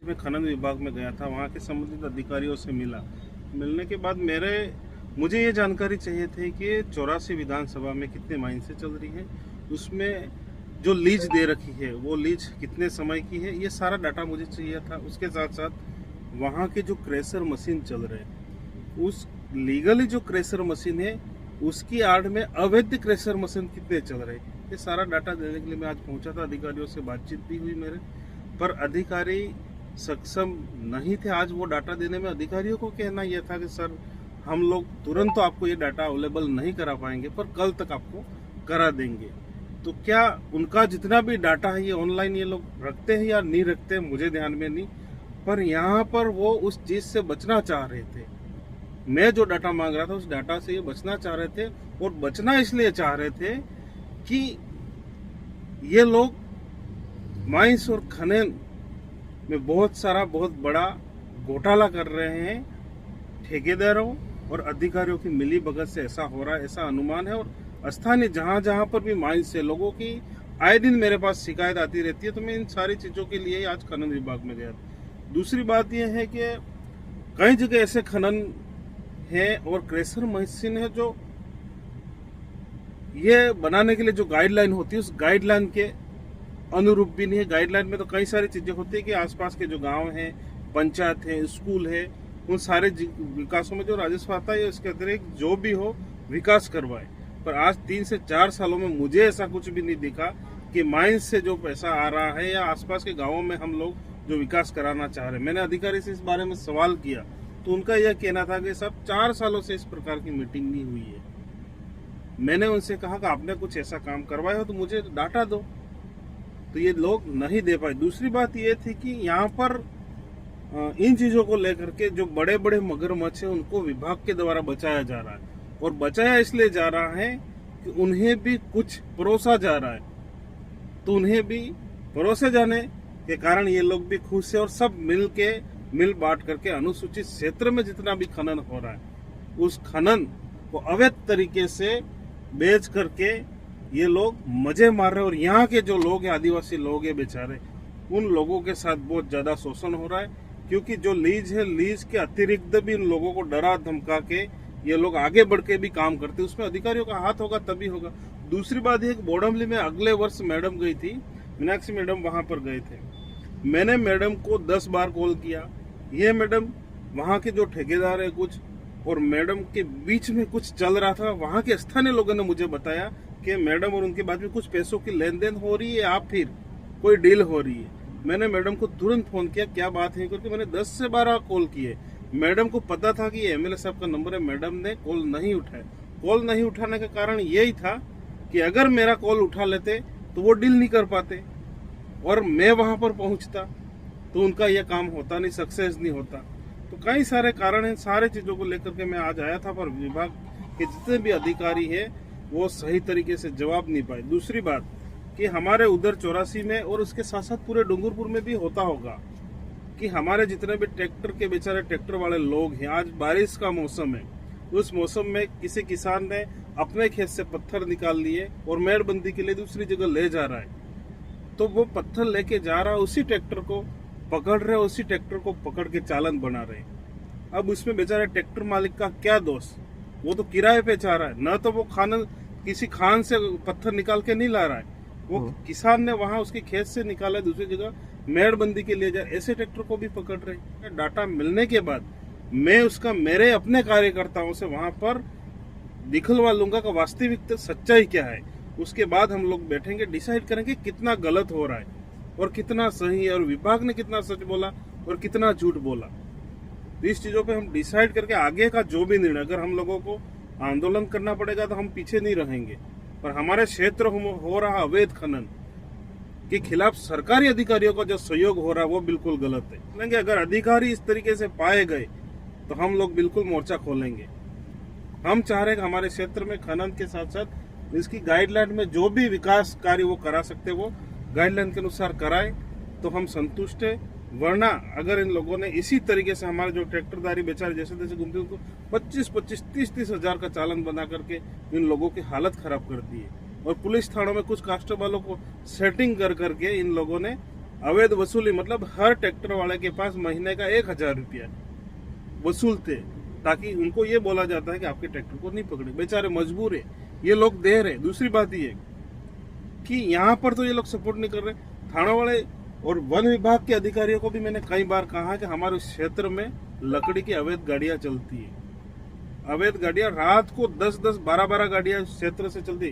मैं खनन विभाग में गया था, वहाँ के संबंधित अधिकारियों से मिलने के बाद मुझे ये जानकारी चाहिए थी कि 84 विधानसभा में कितने माइन से चल रही है, उसमें जो लीज दे रखी है वो लीज कितने समय की है, ये सारा डाटा मुझे चाहिए था। उसके साथ साथ वहाँ के जो क्रेशर मशीन चल रहे हैं, उस लीगली जो क्रेशर मशीन है उसकी आड़ में अवैध क्रेशर मशीन कितने चल रहे हैं, ये सारा डाटा देने के लिए मैं आज पहुंचा था। अधिकारियों से बातचीत भी हुई मेरे, पर अधिकारी सक्षम नहीं थे आज वो डाटा देने में। अधिकारियों को कहना यह था कि सर हम लोग तुरंत तो आपको ये डाटा अवेलेबल नहीं करा पाएंगे, पर कल तक आपको करा देंगे। तो क्या उनका जितना भी डाटा है ये ऑनलाइन ये लोग रखते हैं या नहीं रखते, मुझे ध्यान में नहीं, पर यहाँ पर वो उस चीज से बचना चाह रहे थे। मैं जो डाटा मांग रहा था उस डाटा से ये बचना चाह रहे थे, और बचना इसलिए चाह रहे थे कि ये लोग माइंस और खनन में बहुत बड़ा घोटाला कर रहे हैं। ठेकेदारों और अधिकारियों की मिली भगत से ऐसा हो रहा है, ऐसा अनुमान है। और स्थानीय जहां पर भी माइंस से लोगों की आए दिन मेरे पास शिकायत आती रहती है, तो मैं इन सारी चीजों के लिए आज खनन विभाग में गया था। दूसरी बात यह है कि कई जगह ऐसे खनन है और क्रेशर मशीन है जो ये बनाने के लिए जो गाइडलाइन होती है उस गाइडलाइन के अनुरूप भी नहीं है। गाइडलाइन में तो कई सारी चीजें होती है कि आसपास के जो गांव हैं, पंचायत है, स्कूल है, उन सारे विकासों में जो राजस्व आता है इसके अतिरिक्त जो भी हो विकास करवाए। पर आज 3 से 4 सालों में मुझे ऐसा कुछ भी नहीं दिखा कि माइंस से जो पैसा आ रहा है या आसपास के गाँवों में हम लोग जो विकास कराना चाह रहे हैं। मैंने अधिकारी से इस बारे में सवाल किया तो उनका यह कहना था कि सब 4 सालों से इस प्रकार की मीटिंग नहीं हुई है। मैंने उनसे कहा कि आपने कुछ ऐसा काम करवाया हो तो मुझे डाटा दो, तो ये लोग नहीं दे पाए। दूसरी बात ये थी कि यहाँ पर इन चीजों को लेकर के जो बड़े बड़े मगरमच्छ है उनको विभाग के द्वारा बचाया जा रहा है, और बचाया इसलिए जा रहा है कि उन्हें भी कुछ परोसा जा रहा है, तो उन्हें भी परोसे जाने के कारण ये लोग भी खुश है। और सब मिल बांट करके अनुसूचित क्षेत्र में जितना भी खनन हो रहा है उस खनन को अवैध तरीके से बेच करके ये लोग मजे मार रहे हैं। और यहाँ के जो लोग हैं, आदिवासी लोग हैं बेचारे, उन लोगों के साथ बहुत ज्यादा शोषण हो रहा है, क्योंकि जो लीज है, लीज के अतिरिक्त भी इन लोगों को डरा धमका के ये लोग आगे बढ़ के भी काम करते हैं। उसमें अधिकारियों का हाथ होगा तभी होगा। दूसरी बात है, बोडमली में अगले वर्ष मैडम गई थी, मीनाक्षी मैडम वहां पर गए थे। मैंने मैडम को 10 बार कॉल किया। ये मैडम वहाँ के जो ठेकेदार है कुछ और मैडम के बीच में कुछ चल रहा था। वहाँ के स्थानीय लोगों ने मुझे बताया कि मैडम और उनके बाद में कुछ पैसों की लेन देन हो रही है या फिर कोई डील हो रही है। मैंने मैडम को तुरंत फोन किया, क्या बात है, क्योंकि मैंने 10 से 12 कॉल किए। मैडम को पता था कि ये एमएलए साहब का नंबर है, मैडम ने कॉल नहीं उठाया। कॉल नहीं उठाने का कारण यही था कि अगर मेरा कॉल उठा लेते तो वो डील नहीं कर पाते और मैं वहां पर पहुंचता तो उनका यह काम होता नहीं, सक्सेस नहीं होता। तो कई सारे कारण हैं, सारे चीजों को लेकर के मैं आज आया था, पर विभाग के जितने भी अधिकारी हैं वो सही तरीके से जवाब नहीं पाए। दूसरी बात कि हमारे उधर 84 में और उसके साथ साथ पूरे डूंगरपुर में भी होता होगा कि हमारे जितने भी ट्रैक्टर के बेचारे ट्रैक्टर वाले लोग हैं, आज बारिश का मौसम है, उस मौसम में किसी किसान ने अपने खेत से पत्थर निकाल लिए और मेड़बंदी के लिए दूसरी जगह ले जा रहा है, तो वो पत्थर लेके जा रहा है, उसी ट्रैक्टर को पकड़ रहे, उसी ट्रैक्टर को पकड़ के चालन बना रहे। अब उसमें बेचारे ट्रैक्टर मालिक का क्या दोष, वो तो किराए पे जा रहा है, न तो वो किसी खान से पत्थर निकाल के नहीं ला रहा है, वो किसान ने वहां उसके खेत से निकाला दूसरी जगह मेड़बंदी के लिए जाए, ऐसे ट्रैक्टर को भी पकड़ रहे। डाटा मिलने के बाद मैं उसका मेरे अपने कार्यकर्ताओं से वहां पर दिखलवा लूंगा कि वास्तविक सच्चाई क्या है। उसके बाद हम लोग बैठेंगे, डिसाइड करेंगे कितना गलत हो रहा है और कितना सही है, और विभाग ने कितना सच बोला और कितना झूठ बोला। तो इस चीजों पे हम डिसाइड करके आगे का जो भी निर्णय, अगर हम लोगों को आंदोलन करना पड़ेगा तो हम पीछे नहीं रहेंगे। पर हमारे क्षेत्र हो रहा अवैध खनन के खिलाफ सरकारी अधिकारियों का जो सहयोग हो रहा है वो बिल्कुल गलत है। अगर अधिकारी इस तरीके से पाए गए तो हम लोग बिल्कुल मोर्चा खोलेंगे। हम चाह रहे हैं कि हमारे क्षेत्र में खनन के साथ साथ इसकी गाइडलाइन में जो भी विकास कार्य वो करा सकते वो गाइडलाइन के अनुसार कराए तो हम संतुष्ट है। वरना अगर इन लोगों ने इसी तरीके से हमारे जो ट्रैक्टरदारी बेचारे जैसे तैसे घूमते उनको 25-25, 30-30 हजार का चालन बना करके इन लोगों की हालत खराब कर दी है। और पुलिस थानों में कुछ कांस्टेबलों को सेटिंग कर करके इन लोगों ने अवैध वसूली मतलब हर ट्रैक्टर वाले के पास महीने का 1,000 रुपया वसूलते, ताकि उनको ये बोला जाता है कि आपके ट्रैक्टर को नहीं पकड़े, बेचारे मजबूर है, ये लोग दे रहे। दूसरी बात ये कि यहाँ पर तो ये लोग सपोर्ट नहीं कर रहे। थाना वाले और वन विभाग के अधिकारियों को भी मैंने कई बार कहा कि हमारे क्षेत्र में लकड़ी की अवैध गाड़ियां चलती है, अवैध गाड़ियां रात को 10-10, 12-12 गाड़ियां क्षेत्र से चलती है।